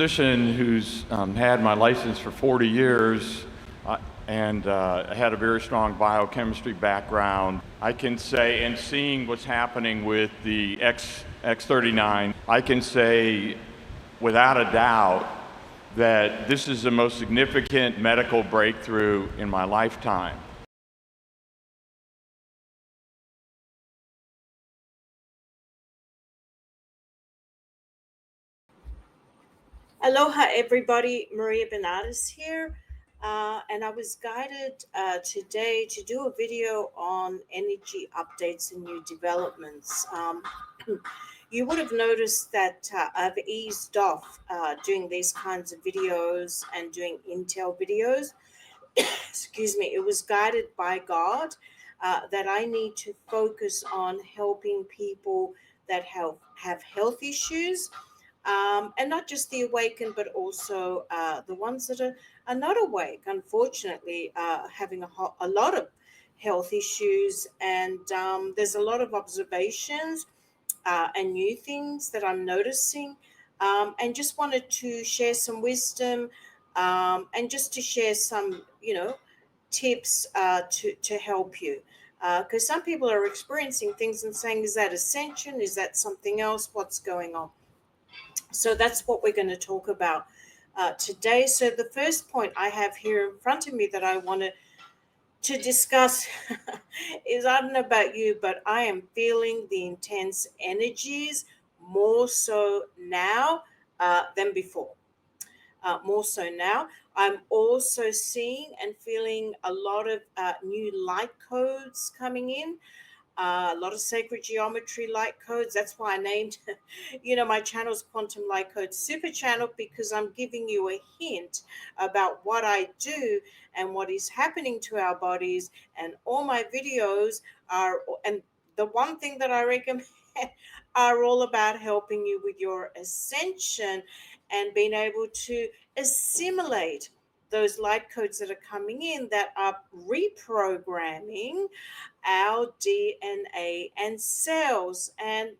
physician who's had my license for 40 years and had a very strong biochemistry background, I can say, and seeing what's happening with the X39, I can say without a doubt that this is the most significant medical breakthrough in my lifetime. Aloha everybody, Maria Benardis here, and I was guided today to do a video on energy updates and new developments. You would have noticed that I've eased off doing these kinds of videos and doing Intel videos. Excuse me, it was guided by God that I need to focus on helping people that have health issues, and not just the awakened, but also the ones that are not awake, unfortunately, having a lot of health issues. And there's a lot of observations and new things that I'm noticing, and just wanted to share some wisdom, and just to share some, tips to help you. Because some people are experiencing things and saying, is that ascension? Is that something else? What's going on? So that's what we're going to talk about today. So the first point I have here in front of me that I wanted to discuss is, I don't know about you, but I am feeling the intense energies more so now than before. More so now. I'm also seeing and feeling a lot of new light codes coming in, a lot of sacred geometry light codes. That's why I named, my channel's Quantum Light Code Super Channel, because I'm giving you a hint about what I do and what is happening to our bodies. And all my videos and the one thing that I recommend are all about helping you with your ascension and being able to assimilate those light codes that are coming in that are reprogramming our DNA and cells. And,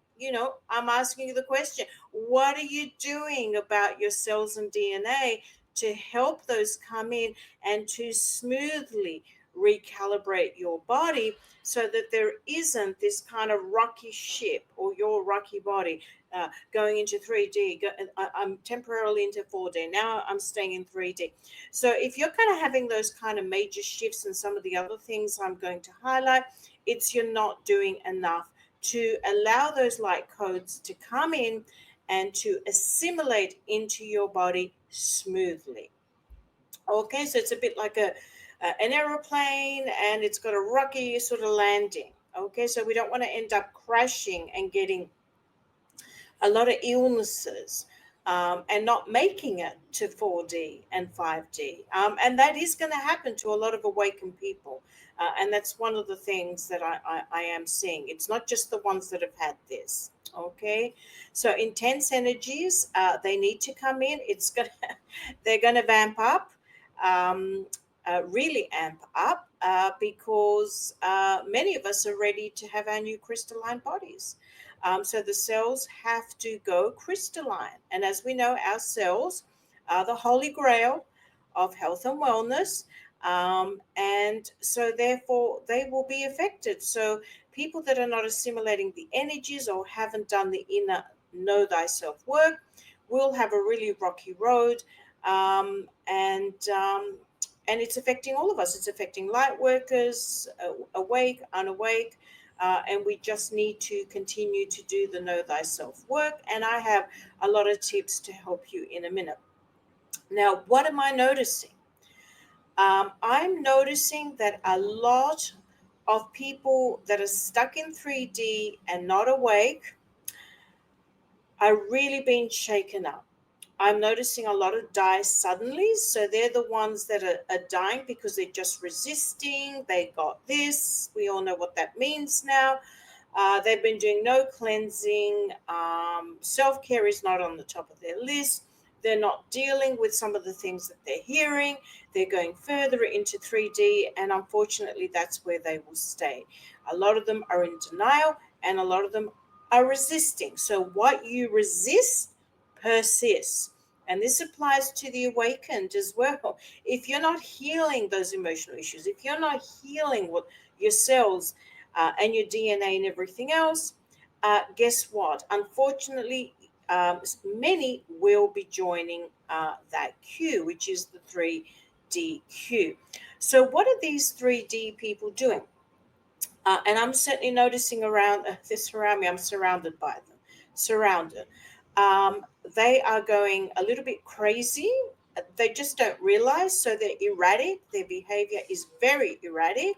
I'm asking you the question, what are you doing about your cells and DNA to help those come in and to smoothly recalibrate your body so that there isn't this kind of rocky ship, or your rocky body going into 3D. I'm temporarily into 4D. Now I'm staying in 3D. So if you're kind of having those kind of major shifts and some of the other things I'm going to highlight, it's you're not doing enough to allow those light codes to come in and to assimilate into your body smoothly. Okay, so it's a bit like an aeroplane, and it's got a rocky sort of landing. Okay, so we don't want to end up crashing and getting a lot of illnesses, and not making it to 4D and 5D. And that is going to happen to a lot of awakened people. And that's one of the things that I am seeing. It's not just the ones that have had this. Okay, so intense energies, they need to come in. They're gonna vamp up, really amp up, because many of us are ready to have our new crystalline bodies. So the cells have to go crystalline. And as we know, our cells are the holy grail of health and wellness. And so therefore they will be affected. So people that are not assimilating the energies or haven't done the inner know thyself work will have a really rocky road. And it's affecting all of us. It's affecting light workers, awake, unawake. And we just need to continue to do the know thyself work. And I have a lot of tips to help you in a minute. Now, what am I noticing? I'm noticing that a lot of people that are stuck in 3D and not awake are really being shaken up. I'm noticing a lot of die suddenly. So they're the ones that are dying because they're just resisting. They got this. We all know what that means now. They've been doing no cleansing. Self-care is not on the top of their list. They're not dealing with some of the things that they're hearing. They're going further into 3D, and unfortunately, that's where they will stay. A lot of them are in denial, and a lot of them are resisting. So what you resist persists. And this applies to the awakened as well. If you're not healing those emotional issues, if you're not healing what your cells and your DNA and everything else, guess what? Unfortunately, many will be joining that Q, which is the 3D Q. So, what are these 3D people doing? And I'm certainly noticing around this around me. I'm surrounded by them. Surrounded. They are going a little bit crazy. They just don't realize. So they're erratic. Their behavior is very erratic.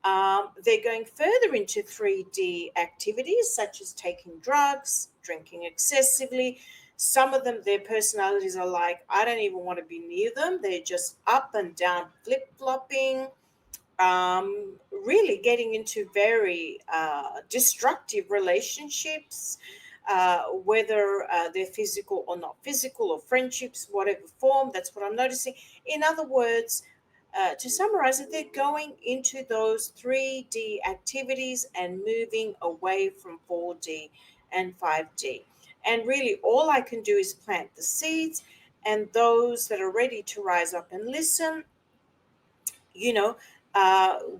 They're going further into 3D activities such as taking drugs, drinking excessively. Some of them, their personalities are like, I don't even want to be near them. They're just up and down, flip flopping, really getting into very destructive relationships, whether they're physical or not physical, or friendships, whatever form. That's what I'm noticing. In other words, to summarize it, they're going into those 3D activities and moving away from 4D and 5D. And really, all I can do is plant the seeds, and those that are ready to rise up and listen, you know,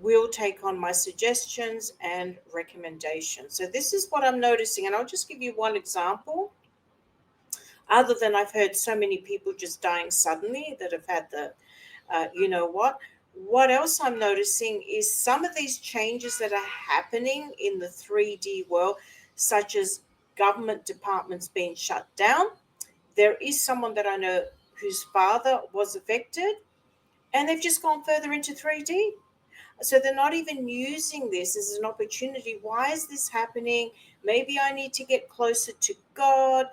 will take on my suggestions and recommendations. So this is what I'm noticing, and I'll just give you one example. Other than I've heard so many people just dying suddenly that have had the, you know what? What else I'm noticing is some of these changes that are happening in the 3D world, such as government departments being shut down. There is someone that I know whose father was affected, and they've just gone further into 3D. So they're not even using this as an opportunity. Why is this happening? Maybe I need to get closer to God.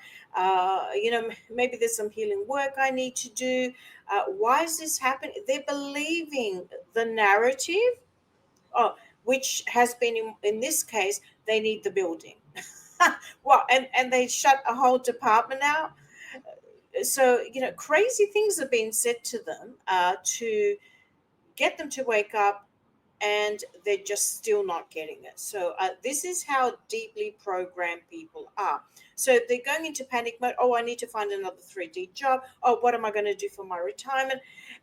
Maybe there's some healing work I need to do. Why is this happening? They're believing the narrative, oh, which has been, in this case, they need the building. Well, and they shut a whole department out. So, crazy things are being said to them to get them to wake up, and they're just still not getting it. So this is how deeply programmed people are. So they're going into panic mode. Oh, I need to find another 3D job. Oh, what am I going to do for my retirement?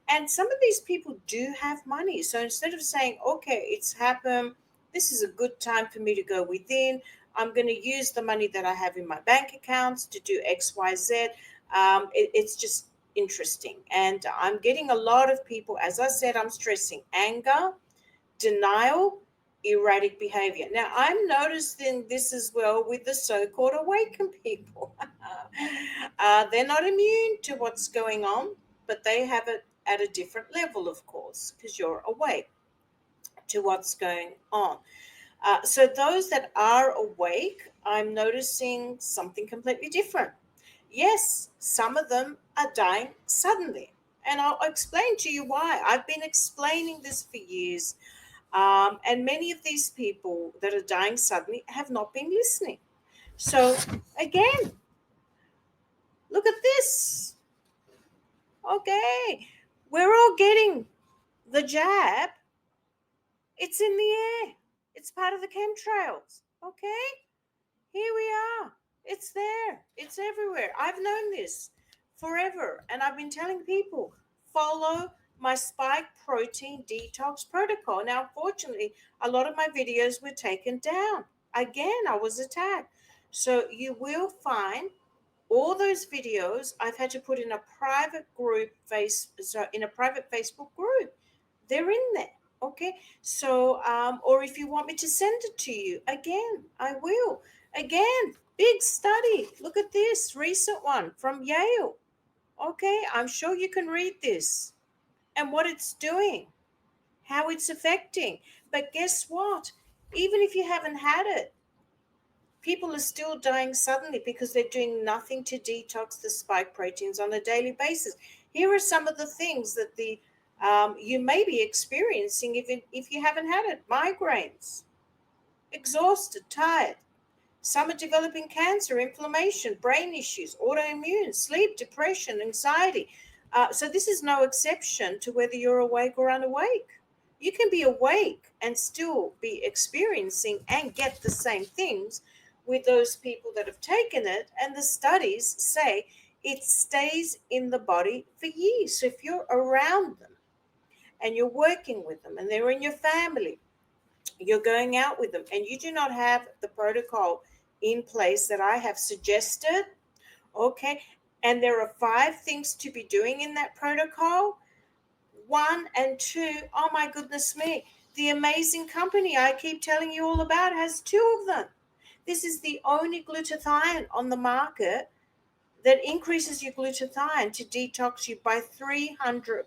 And some of these people do have money. So instead of saying, okay, it's happened, this is a good time for me to go within, I'm going to use the money that I have in my bank accounts to do X, Y, Z. It's just interesting. And I'm getting a lot of people, as I said, I'm stressing anger, denial, erratic behavior. Now, I'm noticing this as well with the so-called awakened people. They're not immune to what's going on, but they have it at a different level, of course, because you're awake to what's going on. So those that are awake, I'm noticing something completely different. Yes, some of them are dying suddenly. And I'll explain to you why. I've been explaining this for years. And many of these people that are dying suddenly have not been listening. So, again, look at this. Okay, we're all getting the jab. It's in the air, it's part of the chemtrails. Okay, here we are. It's there, it's everywhere. I've known this forever, and I've been telling people follow my spike protein detox protocol. Now, unfortunately, a lot of my videos were taken down. Again, I was attacked. So you will find all those videos I've had to put in a private group in a private Facebook group. They're in there. Okay. So or if you want me to send it to you, again, I will. Again, big study. Look at this recent one from Yale. Okay, I'm sure you can read this and what it's doing, how it's affecting. But guess what? Even if you haven't had it, people are still dying suddenly because they're doing nothing to detox the spike proteins on a daily basis. Here are some of the things that you may be experiencing if you haven't had it: migraines, exhausted, tired. Some are developing cancer, inflammation, brain issues, autoimmune, sleep, depression, anxiety. So this is no exception to whether you're awake or unawake. You can be awake and still be experiencing and get the same things with those people that have taken it. And the studies say it stays in the body for years. So if you're around them and you're working with them and they're in your family, you're going out with them, and you do not have the protocol in place that I have suggested, okay, and there are 5 things to be doing in that protocol, 1 and 2, oh my goodness me, the amazing company I keep telling you all about has 2 of them. This is the only glutathione on the market that increases your glutathione to detox you by 300%.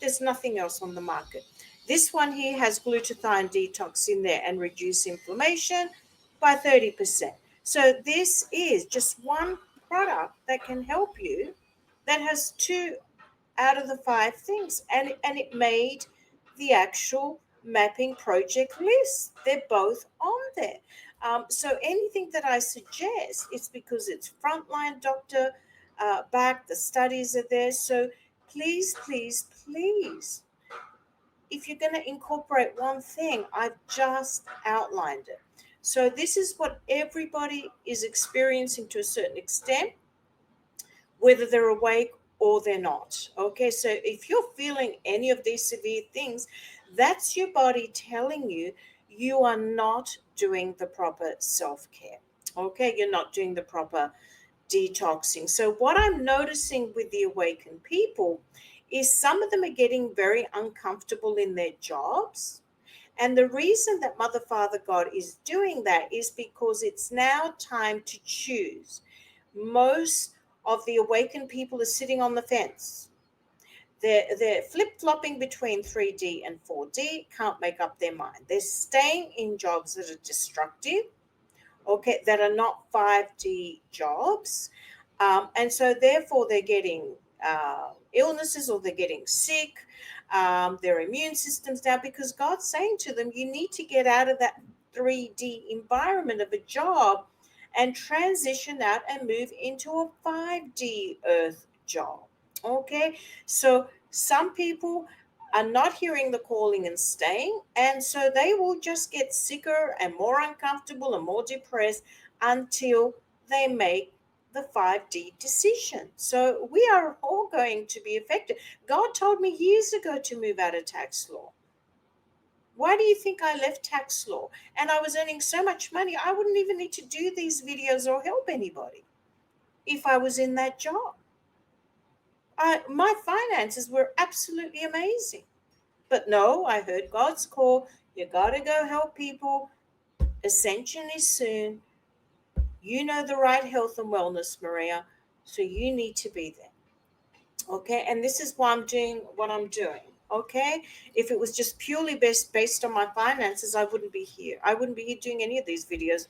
There's nothing else on the market. This one here has glutathione detox in there and reduce inflammation by 30%. So this is just one product that can help you that has 2 out of the 5 things, and it made the actual mapping project list. They're both on there. So anything that I suggest, it's because it's frontline doctor back. The studies are there. So please, please, please, if you're going to incorporate one thing, I've just outlined it. So this is what everybody is experiencing to a certain extent, whether they're awake or they're not. Okay, so if you're feeling any of these severe things, that's your body telling you you are not doing the proper self-care. Okay, you're not doing the proper detoxing. So what I'm noticing with the awakened people is some of them are getting very uncomfortable in their jobs. And the reason that Mother, Father, God is doing that is because it's now time to choose. Most of the awakened people are sitting on the fence. They're flip-flopping between 3D and 4D, can't make up their mind. They're staying in jobs that are destructive, okay, that are not 5D jobs. And so therefore they're getting illnesses, or they're getting sick, their immune system's down, because God's saying to them, you need to get out of that 3D environment of a job and transition out and move into a 5D earth job. Okay, so some people are not hearing the calling and staying, and so they will just get sicker and more uncomfortable and more depressed until they make the 5D decision. So we are all going to be affected. God told me years ago to move out of tax law. Why do you think I left tax law? And I was earning so much money, I wouldn't even need to do these videos or help anybody if I was in that job. My finances were absolutely amazing. But no, I heard God's call. You got to go help people. Ascension is soon. You know the right health and wellness, Maria. So you need to be there. Okay, and this is why I'm doing what I'm doing. Okay, if it was just purely based on my finances, I wouldn't be here. I wouldn't be here doing any of these videos,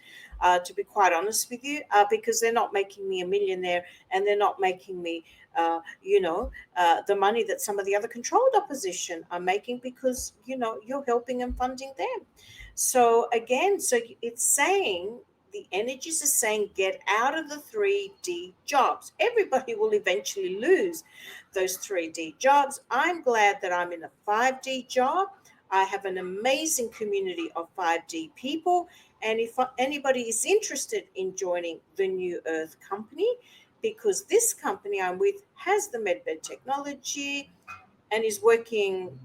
to be quite honest with you, because they're not making me a millionaire, and they're not making me, the money that some of the other controlled opposition are making, because you're helping and funding them. So again, so it's saying, the energies are saying, get out of the 3D jobs. Everybody will eventually lose those 3D jobs. I'm glad that I'm in a 5D job. I have an amazing community of 5D people. And if anybody is interested in joining the New Earth Company, because this company I'm with has the medbed technology and is working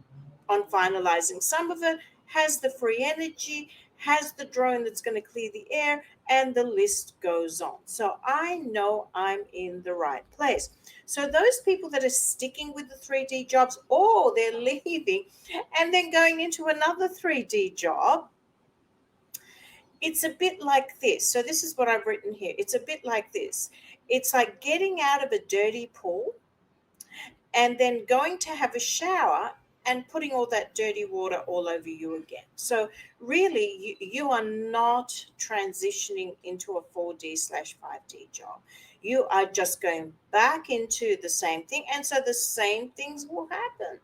on finalizing some of it, has the free energy, has the drone that's going to clear the air, and the list goes on. So I know I'm in the right place. So those people that are sticking with the 3D jobs, or they're leaving and then going into another 3D job, it's a bit like this. So this is what I've written here. It's a bit like this. It's like getting out of a dirty pool and then going to have a shower and putting all that dirty water all over you again. So really, you are not transitioning into a 4D/5D job. You are just going back into the same thing. And so the same things will happen,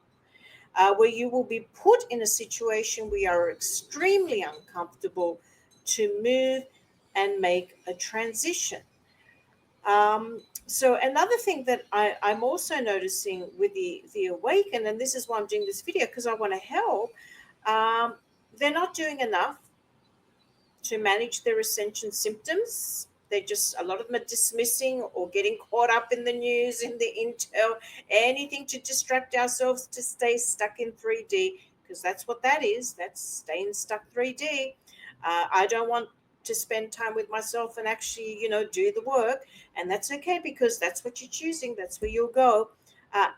where you will be put in a situation where you are extremely uncomfortable to move and make a transition. So another thing that I'm also noticing with the awaken, and this is why I'm doing this video, because I want to help, they're not doing enough to manage their ascension symptoms. They're just, a lot of them are dismissing or getting caught up in the news, in the intel, anything to distract ourselves to stay stuck in 3D, because that's what that is. That's staying stuck 3D. I don't want to spend time with myself and actually, do the work. And that's okay, because that's what you're choosing. That's where you'll go.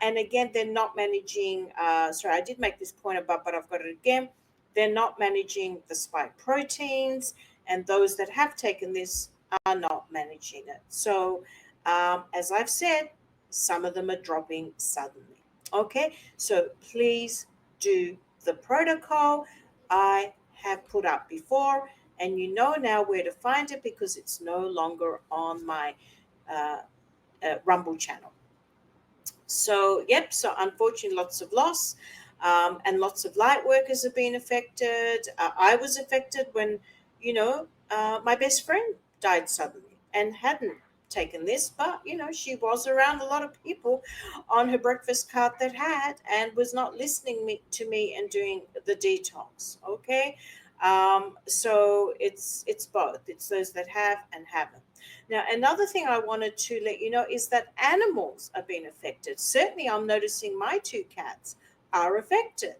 And again, they're not managing, sorry, I did make this point above, but I've got it again. They're not managing the spike proteins, and those that have taken this are not managing it. So, as I've said, some of them are dropping suddenly. Okay, so please do the protocol I have put up before, and you know now where to find it, because it's no longer on my uh, Rumble channel. So, yep, so unfortunately, lots of loss, and lots of light workers have been affected. I was affected when, my best friend died suddenly and hadn't taken this, but, she was around a lot of people on her breakfast cart that had, and was not listening to me and doing the detox. Okay. So it's both. It's those that have and haven't. Now, another thing I wanted to let you know is that animals are being affected. Certainly, I'm noticing my two cats are affected.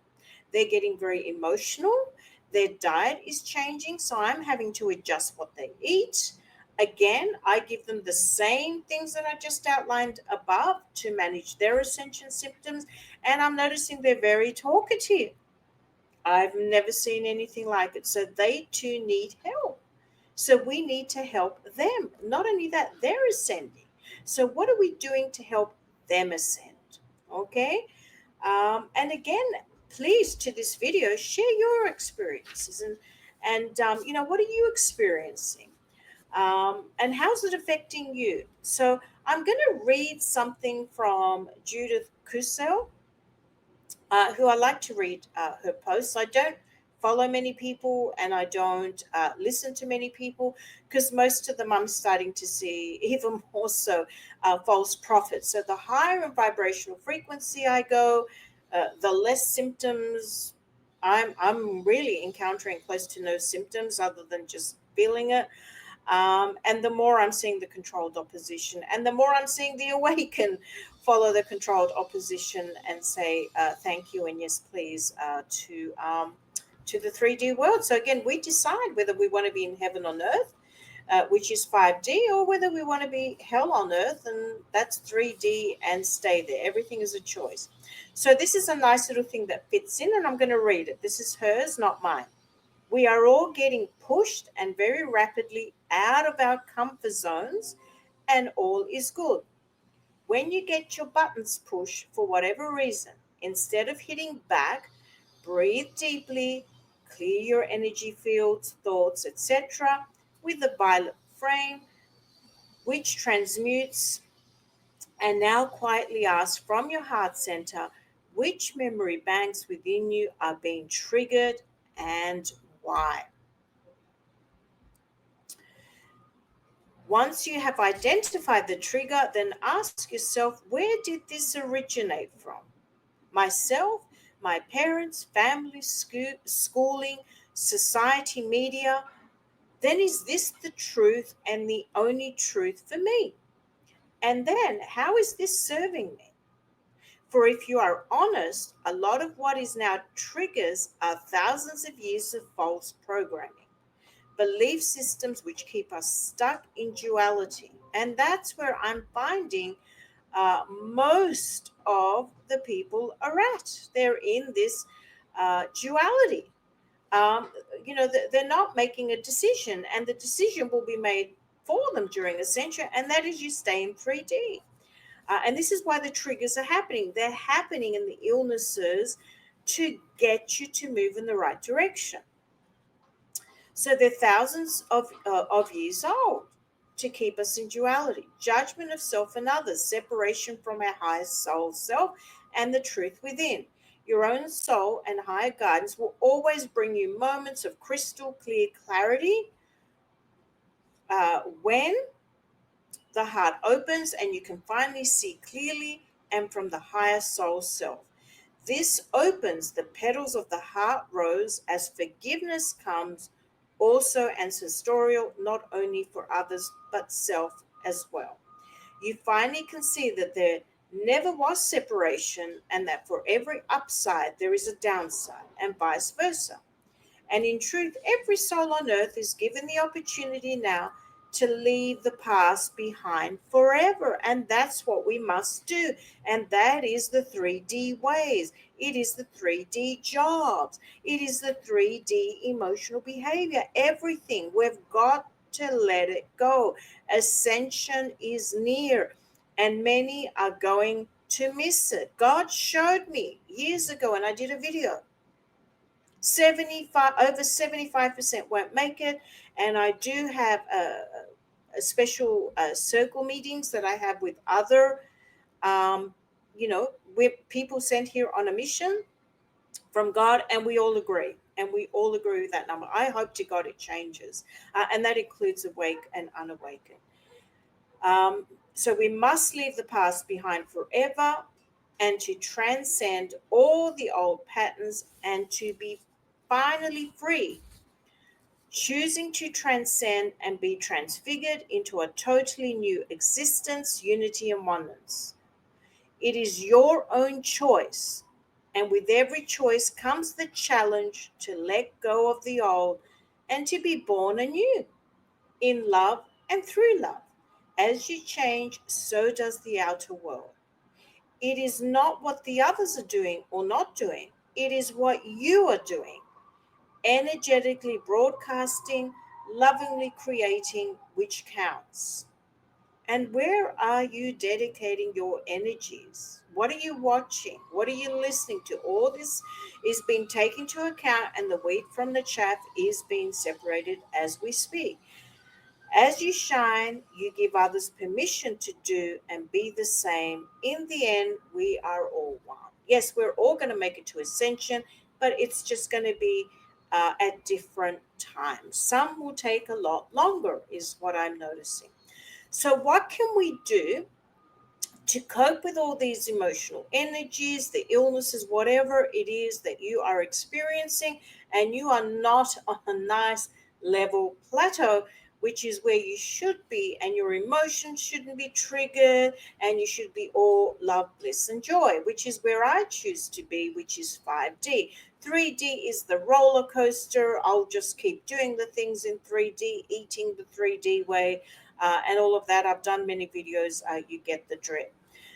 They're getting very emotional. Their diet is changing, so I'm having to adjust what they eat. Again, I give them the same things that I just outlined above to manage their ascension symptoms, and I'm noticing they're very talkative. I've never seen anything like it. So they too need help. So we need to help them. Not only that, they're ascending. So what are we doing to help them ascend? Okay. And again, please, to this video, share your experiences, and what are you experiencing? And how's it affecting you? So I'm going to read something from Judith Kusel, who I like to read her posts. I don't follow many people, and I don't listen to many people, because most of them I'm starting to see even more so false prophets. So the higher in vibrational frequency I go, the less symptoms I'm really encountering, close to no symptoms other than just feeling it. And the more I'm seeing the controlled opposition, and the more I'm seeing the awaken follow the controlled opposition and say thank you and yes please to the 3D world. So again, we decide whether we want to be in heaven on earth, which is 5D, or whether we want to be hell on earth, and that's 3D, and stay there. Everything is a choice. So this is a nice little thing that fits in, and I'm going to read it. This is hers, not mine. We are all getting pushed and very rapidly out of our comfort zones, and all is good. When you get your buttons pushed for whatever reason, instead of hitting back, breathe deeply, clear your energy fields, thoughts, etc., with the violet flame, which transmutes, and now quietly ask from your heart center which memory banks within you are being triggered and why. Once you have identified the trigger, then ask yourself, where did this originate from? Myself, my parents, family, schooling, society, media? Then is this the truth and the only truth for me? And then, how is this serving me? For if you are honest, a lot of what is now triggers are thousands of years of false programming, belief systems which keep us stuck in duality. And that's where I'm finding most of the people are at. They're in this duality. Um, they're not making a decision, and the decision will be made for them during ascension, and that is you stay in 3D. And this is why the triggers are happening. They're happening in the illnesses to get you to move in the right direction. So they're thousands of years old to keep us in duality, judgment of self and others, separation from our highest soul self and the truth within. Your own soul and higher guidance will always bring you moments of crystal clear clarity when the heart opens and you can finally see clearly and from the higher soul self. This opens the petals of the heart rose as forgiveness comes also ancestral, not only for others, but self as well. You finally can see that there never was separation and that for every upside there is a downside, and vice versa. And in truth, every soul on earth is given the opportunity now to leave the past behind forever. And that's what we must do. And that is the 3D ways. It is the 3D jobs. It is the 3D emotional behavior. Everything. We've got to let it go. Ascension is near, and many are going to miss it. God showed me years ago, and I did a video. 75 over 75% won't make it, and I do have a special circle meetings that I have with other um, with people sent here on a mission from God, and we all agree, with that number. I hope to God it changes, and that includes awake and unawakened. So we must leave the past behind forever and to transcend all the old patterns and to be finally free, choosing to transcend and be transfigured into a totally new existence, unity, and oneness. It is your own choice, and with every choice comes the challenge to let go of the old and to be born anew in love and through love. As you change, so does the outer world. It is not what the others are doing or not doing, it is what you are doing, energetically broadcasting, lovingly creating, which counts. And where are you dedicating your energies? What are you watching? What are you listening to? All this is being taken into account, and the wheat from the chaff is being separated as we speak. As you shine, you give others permission to do and be the same. In the end, we are all one. Yes, we're all going to make it to ascension, but it's just going to be at different times. Some will take a lot longer, is what I'm noticing. So, what can we do to cope with all these emotional energies, the illnesses, whatever it is that you are experiencing, and you are not on a nice level plateau, which is where you should be, and your emotions shouldn't be triggered, and you should be all love, bliss, and joy, which is where I choose to be, which is 5D. 3D is the roller coaster. I'll just keep doing the things in 3D, eating the 3D way, and all of that. I've done many videos. You get the drift.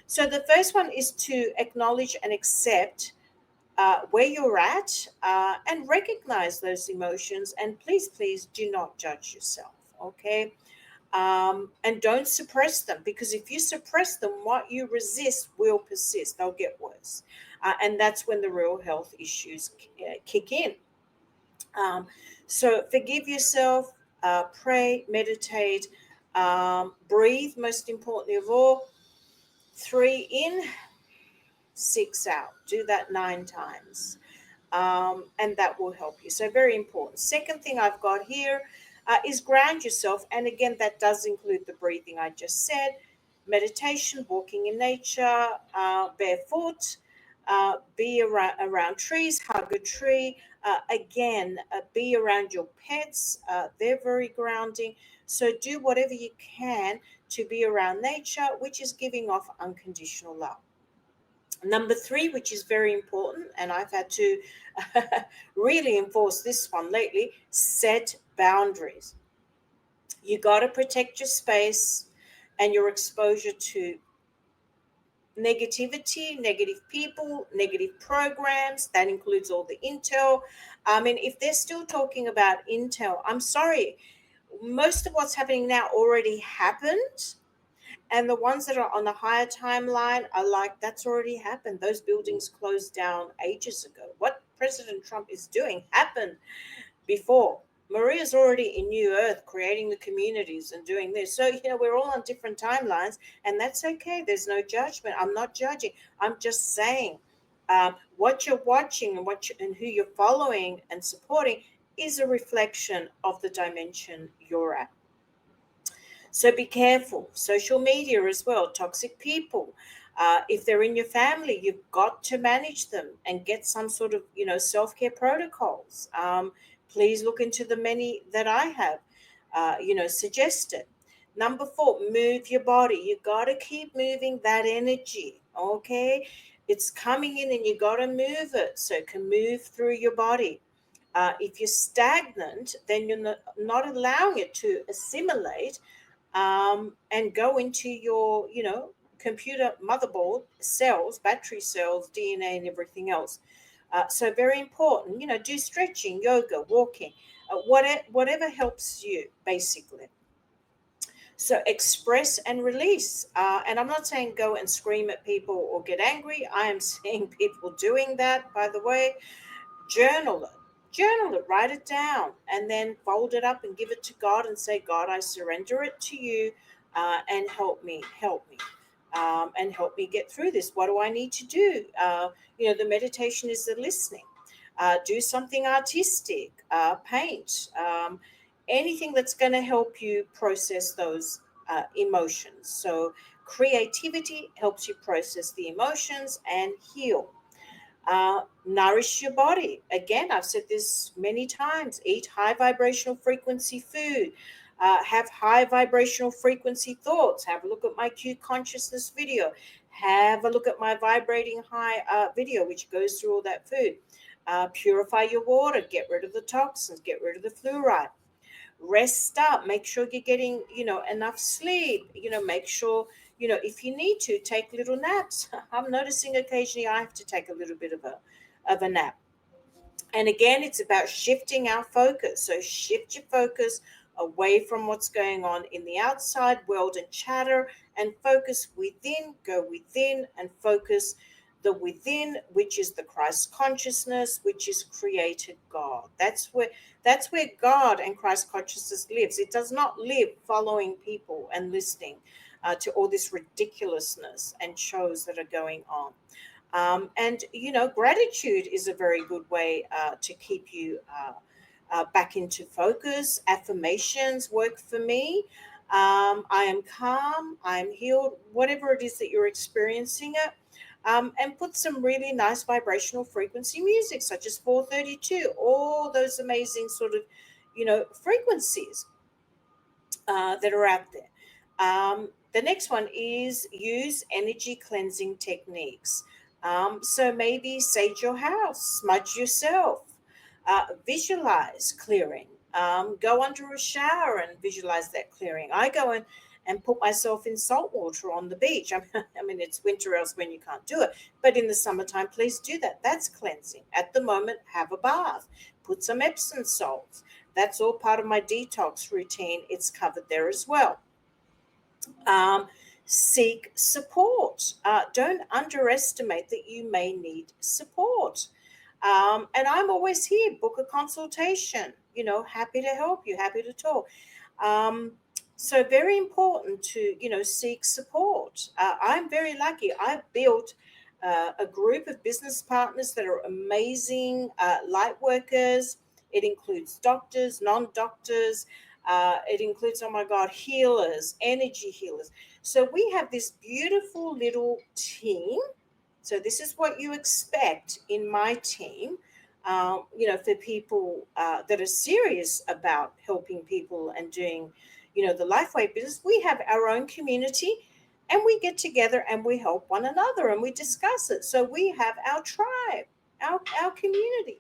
So the first one is to acknowledge and accept where you're at and recognize those emotions. And please, please do not judge yourself. Okay. And don't suppress them, because if you suppress them, what you resist will persist. They'll get worse. And that's when the real health issues kick in. Um, so forgive yourself, pray, meditate, breathe, most importantly of all. 3 in, 6 out. Do that 9 times. And that will help you. So, very important. Second thing I've got here is ground yourself. And again, that does include the breathing I just said, meditation, walking in nature, barefoot, be around trees, hug a tree. Be around your pets. They're very grounding. So, do whatever you can to be around nature, which is giving off unconditional love. Number 3, which is very important, and I've had to really enforce this one lately, set boundaries. You got to protect your space and your exposure to negativity, negative people, negative programs. That includes all the intel. I mean, if they're still talking about intel, I'm sorry, most of what's happening now already happened, and the ones that are on the higher timeline are like, that's already happened. Those buildings closed down ages ago. What President Trump is doing happened before. Maria's already in New Earth creating the communities and doing this. So, we're all on different timelines, and that's okay. There's no judgment. I'm not judging. I'm just saying what you're watching and who you're following and supporting is a reflection of the dimension you're at. So be careful. Social media as well, toxic people. If they're in your family, you've got to manage them and get some sort of, self-care protocols. Please look into the many that I have, suggested. Number four, move your body. You got to keep moving that energy. Okay, it's coming in, and you got to move it so it can move through your body. If you're stagnant, then you're not allowing it to assimilate and go into your, computer motherboard cells, battery cells, DNA, and everything else. So very important. Do stretching, yoga, walking, whatever helps you, basically. So express and release. And I'm not saying go and scream at people or get angry. I am seeing people doing that, by the way. Journal it. Journal it, write it down, and then fold it up and give it to God and say, God, I surrender it to you, and and help me get through this. What do I need to do? The meditation is the listening. Do something artistic, paint, anything that's going to help you process those emotions. So creativity helps you process the emotions and heal. Nourish your body. Again, I've said this many times. Eat high vibrational frequency food. Have high vibrational frequency thoughts. Have a look at my Q consciousness video. Have a look at my vibrating high video, which goes through all that food. Purify your water. Get rid of the toxins. Get rid of the fluoride. Rest up. Make sure you're getting enough sleep. Make sure if you need to take little naps. I'm noticing occasionally I have to take a little bit of a nap. And again, it's about shifting our focus. So shift your focus away from what's going on in the outside world and chatter, and focus within. Go within and focus the within, which is the Christ consciousness, which is created God. That's where God and Christ consciousness lives. It does not live following people and listening to all this ridiculousness and shows that are going on. And gratitude is a very good way to keep you back into focus. Affirmations work for me. I am calm, I am healed, whatever it is that you're experiencing it. And put some really nice vibrational frequency music, such as 432, all those amazing sort of, frequencies that are out there. The next one is use energy cleansing techniques. So maybe sage your house, smudge yourself, visualize clearing. Go under a shower and visualize that clearing. I go and put myself in salt water on the beach. I mean, it's winter else when you can't do it. But in the summertime, please do that. That's cleansing. At the moment, have a bath. Put some Epsom salts. That's all part of my detox routine. It's covered there as well. Um, Seek support. Don't underestimate that you may need support. And I'm always here. Book a consultation. Happy to help you, happy to talk. Um, so very important to seek support. I'm very lucky. I've built a group of business partners that are amazing light workers. It includes doctors, non-doctors. It includes, oh my God, healers, energy healers. So we have this beautiful little team. So this is what you expect in my team. For people that are serious about helping people and doing, the Lifeway business. We have our own community, and we get together and we help one another and we discuss it. So we have our tribe, our community.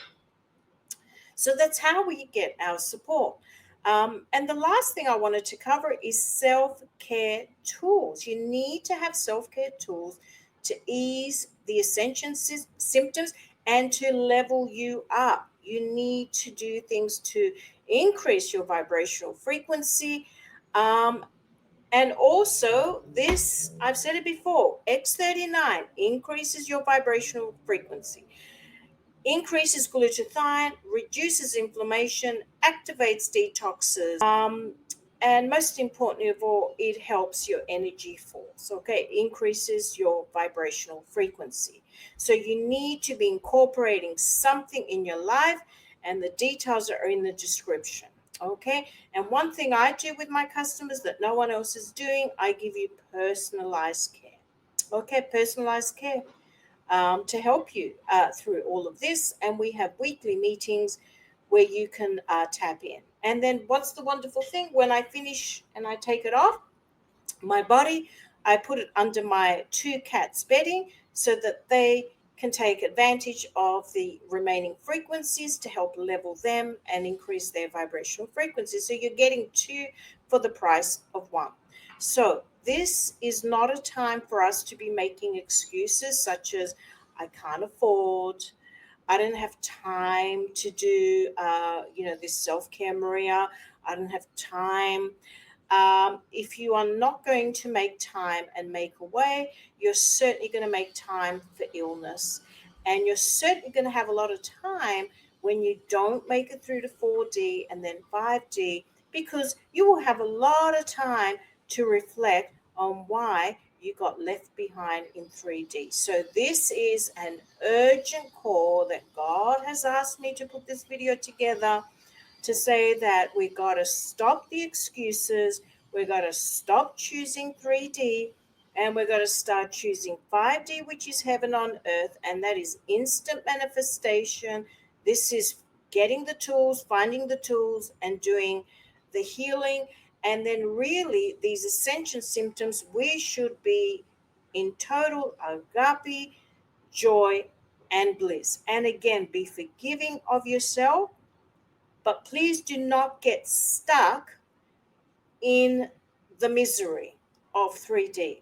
So that's how we get our support. And the last thing I wanted to cover is self care tools. You need to have self care tools to ease the ascension symptoms and to level you up. You need to do things to increase your vibrational frequency. Um, and also, this, I've said it before, X39 increases your vibrational frequency, increases glutathione, reduces inflammation, activates detoxes, and most importantly of all, it helps your energy force. Okay, it increases your vibrational frequency. So you need to be incorporating something in your life, and the details are in the description. Okay, and one thing I do with my customers that no one else is doing, I give you personalized care. Okay, personalized care to help you through all of this. And we have weekly meetings where you can tap in. And then what's the wonderful thing? When I finish and I take it off my body, I put it under my 2 cats' bedding so that they can take advantage of the remaining frequencies to help level them and increase their vibrational frequency. So you're getting 2 for the price of 1. So this is not a time for us to be making excuses such as, I can't afford, I don't have time to do, this self-care, Maria. I don't have time. If you are not going to make time and make a way, you're certainly going to make time for illness. And you're certainly going to have a lot of time when you don't make it through to 4D and then 5D, because you will have a lot of time to reflect on why you got left behind in 3D. So this is an urgent call that God has asked me to put this video together to say that we got to stop the excuses, we got to stop choosing 3D, and we're going to start choosing 5D, which is heaven on earth, and that is instant manifestation. This is getting the tools, finding the tools, and doing the healing. And then really these ascension symptoms, we should be in total agape, joy, and bliss. And again, be forgiving of yourself, but please do not get stuck in the misery of 3D.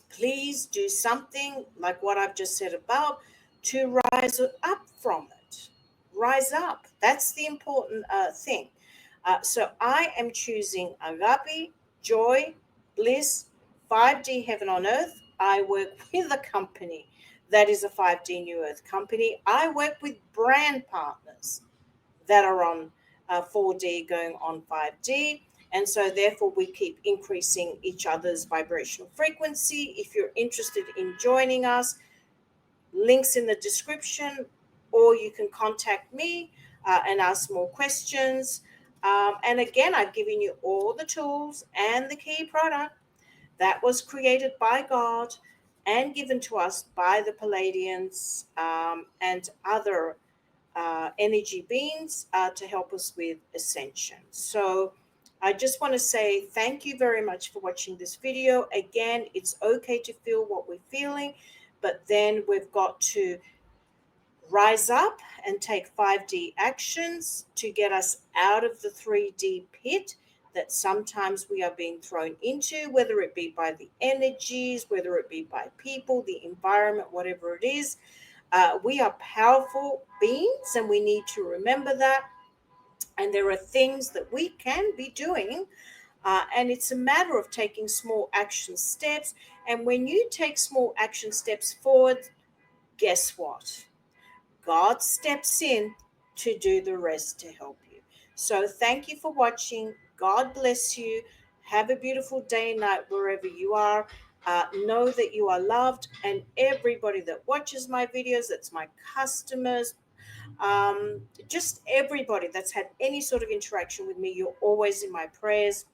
Please do something like what I've just said above to rise up from it. Rise up. That's the important thing. So I am choosing agape, joy, bliss, 5D heaven on earth. I work with a company that is a 5D New Earth company. I work with brand partners that are on 4D going on 5D. And so therefore we keep increasing each other's vibrational frequency. If you're interested in joining us, links in the description, or you can contact me and ask more questions. And again, I've given you all the tools and the key product that was created by God and given to us by the Palladians and other energy beings to help us with ascension. So I just want to say thank you very much for watching this video. Again, it's okay to feel what we're feeling, but then we've got to rise up and take 5D actions to get us out of the 3D pit that sometimes we are being thrown into, whether it be by the energies, whether it be by people, the environment, whatever it is. We are powerful beings, and we need to remember that. And there are things that we can be doing, and it's a matter of taking small action steps. And when you take small action steps forward, guess what? God steps in to do the rest to help you. So thank you for watching. God bless you. Have a beautiful day and night wherever you are. Know that you are loved, and everybody that watches my videos, that's my customers, just everybody that's had any sort of interaction with me, you're always in my prayers.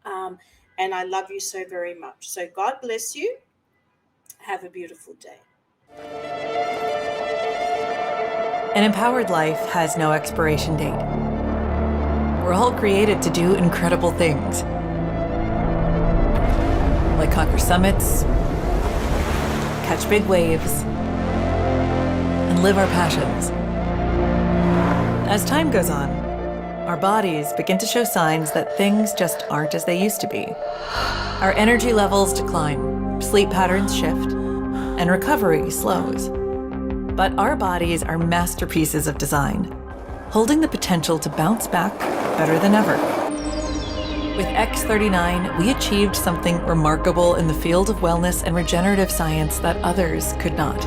And I love you so very much. So God bless you. Have a beautiful day. An empowered life has no expiration date. We're all created to do incredible things, like conquer summits, catch big waves, and live our passions. As time goes on, our bodies begin to show signs that things just aren't as they used to be. Our energy levels decline, sleep patterns shift, and recovery slows. But our bodies are masterpieces of design, holding the potential to bounce back better than ever. With X39, we achieved something remarkable in the field of wellness and regenerative science that others could not.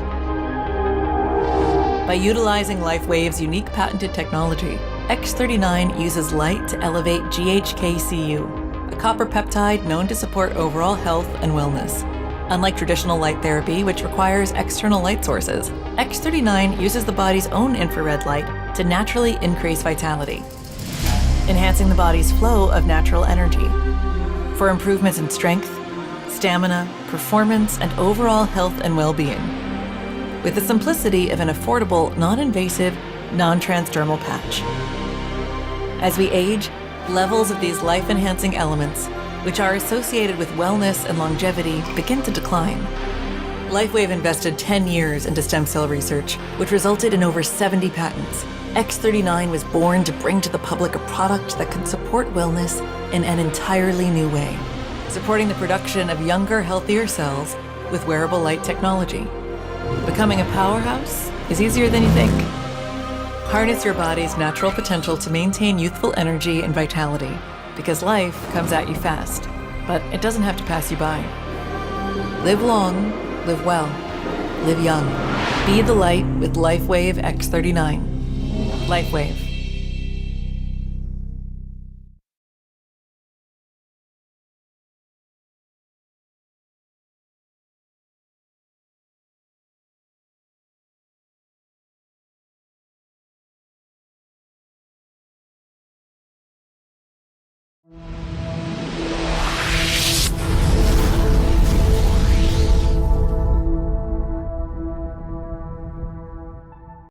By utilizing LifeWave's unique patented technology, X39 uses light to elevate GHKCU, a copper peptide known to support overall health and wellness. Unlike traditional light therapy, which requires external light sources, X39 uses the body's own infrared light to naturally increase vitality, enhancing the body's flow of natural energy. For improvements in strength, stamina, performance, and overall health and well-being. With the simplicity of an affordable, non-invasive, non-transdermal patch. As we age, levels of these life-enhancing elements, which are associated with wellness and longevity, begin to decline. LifeWave invested 10 years into stem cell research, which resulted in over 70 patents. X39 was born to bring to the public a product that can support wellness in an entirely new way, supporting the production of younger, healthier cells with wearable light technology. Becoming a powerhouse is easier than you think. Harness your body's natural potential to maintain youthful energy and vitality, because life comes at you fast, but it doesn't have to pass you by. Live long, live well, live young. Be the light with LifeWave X39. LifeWave.